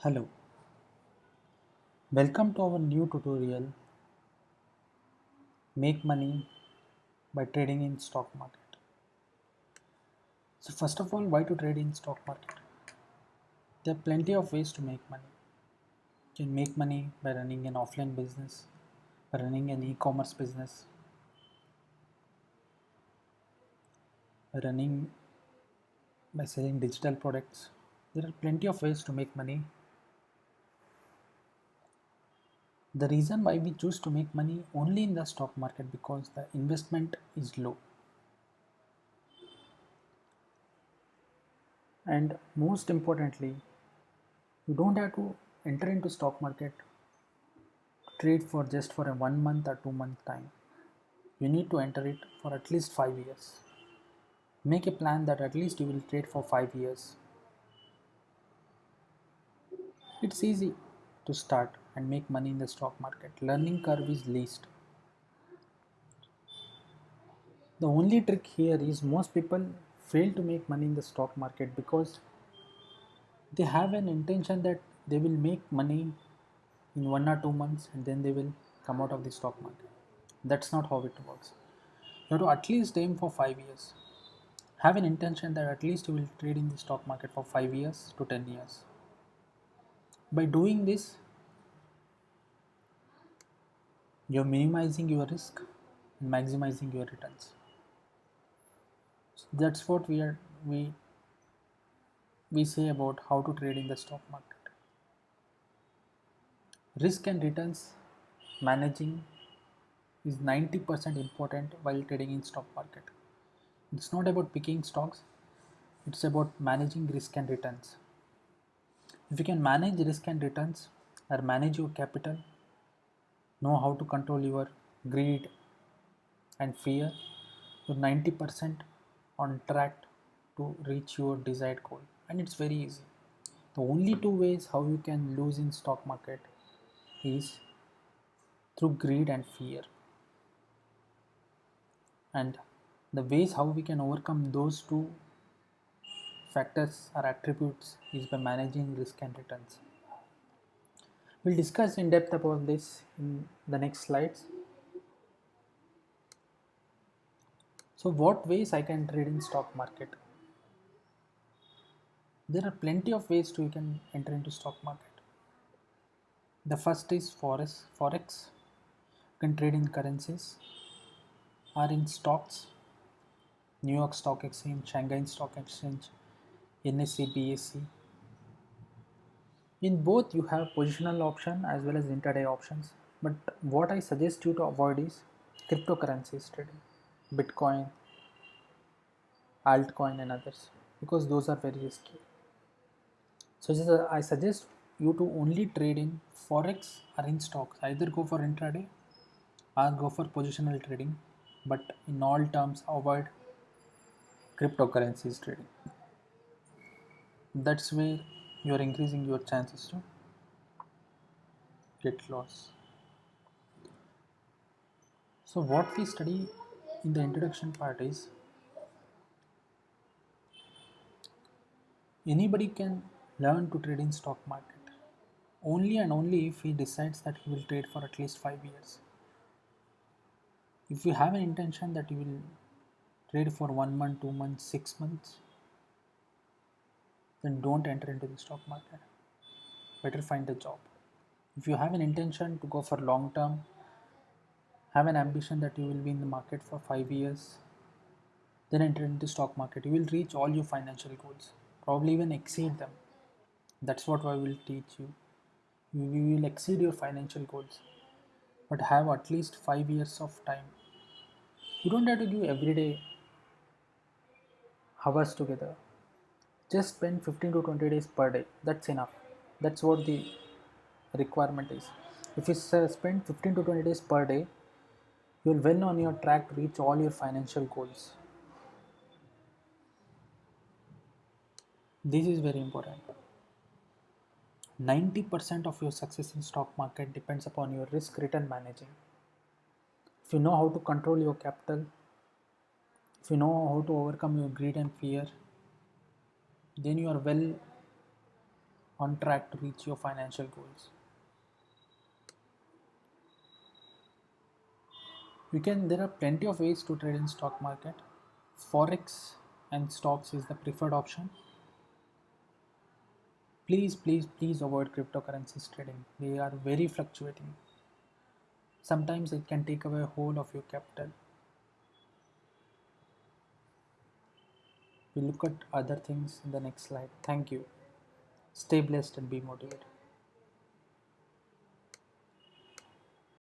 Hello, welcome to our new tutorial Make Money by Trading in Stock Market. So first of all, why to trade in stock market? There are plenty of ways to make money. You can make money by running an offline business, by running an e-commerce business, by running by selling digital products. There are plenty of ways to make money. The reason why we choose to make money only in the stock market because the investment is low. And most importantly, you don't have to enter into stock market to trade for just for a 1 month or 2 month time. You need to enter it for at least 5 years. Make a plan that at least you will trade for 5 years. It's easy to start and make money in the stock market. Learning curve is least. The only trick here is most people fail to make money in the stock market because they have an intention that they will make money in 1 or 2 months and then they will come out of the stock market. That's not how it works. You have to at least aim for 5 years. Have an intention that at least you will trade in the stock market for 5 years to 10 years. By doing this, you're minimizing your risk and maximizing your returns. So that's what we say about how to trade in the stock market. Risk and returns managing is 90% important while trading in stock market. It's not about picking stocks, it's about managing risk and returns. If you can manage risk and returns or manage your capital, know how to control your greed and fear, you're 90% on track to reach your desired goal. And it's very easy. The only two ways how you can lose in stock market is through greed and fear. And the ways how we can overcome those two factors or attributes is by managing risk and returns. We'll discuss in depth about this in the next slides. So what ways I can trade in stock market? There are plenty of ways to you can enter into stock market. The first is forex. You can trade in currencies or in stocks, New York Stock Exchange, Shanghai Stock Exchange, NSE, BSE. In both you have positional option as well as intraday options. But what I suggest you to avoid is cryptocurrencies trading, Bitcoin, altcoin and others because those are very risky. So I suggest you to only trade in forex or in stocks. Either go for intraday or go for positional trading, but in all terms avoid cryptocurrencies trading. That's where you are increasing your chances to get loss. So what we study in the introduction part is anybody can learn to trade in stock market only and only if he decides that he will trade for at least 5 years. If you have an intention that you will trade for 1 month, 2 months, 6 months, then don't enter into the stock market. Better find a job. If you have an intention to go for long term, have an ambition that you will be in the market for 5 years, then enter into stock market. You will reach all your financial goals, probably even exceed them. That's what I will teach you. You will exceed your financial goals, but have at least 5 years of time. You don't have to give everyday hours together. Just spend 15 to 20 days per day. That's enough. That's what the requirement is. If you spend 15 to 20 days per day, you'll well on your track to reach all your financial goals. This is very important. 90% of your success in stock market depends upon your risk return managing. If you know how to control your capital, if you know how to overcome your greed and fear, then you are well on track to reach your financial goals. There are plenty of ways to trade in stock market. Forex and stocks is the preferred option. Please avoid cryptocurrencies trading. They are very fluctuating. Sometimes it can take away whole of your capital. We'll look at other things in the next slide. Thank you. Stay blessed and be motivated.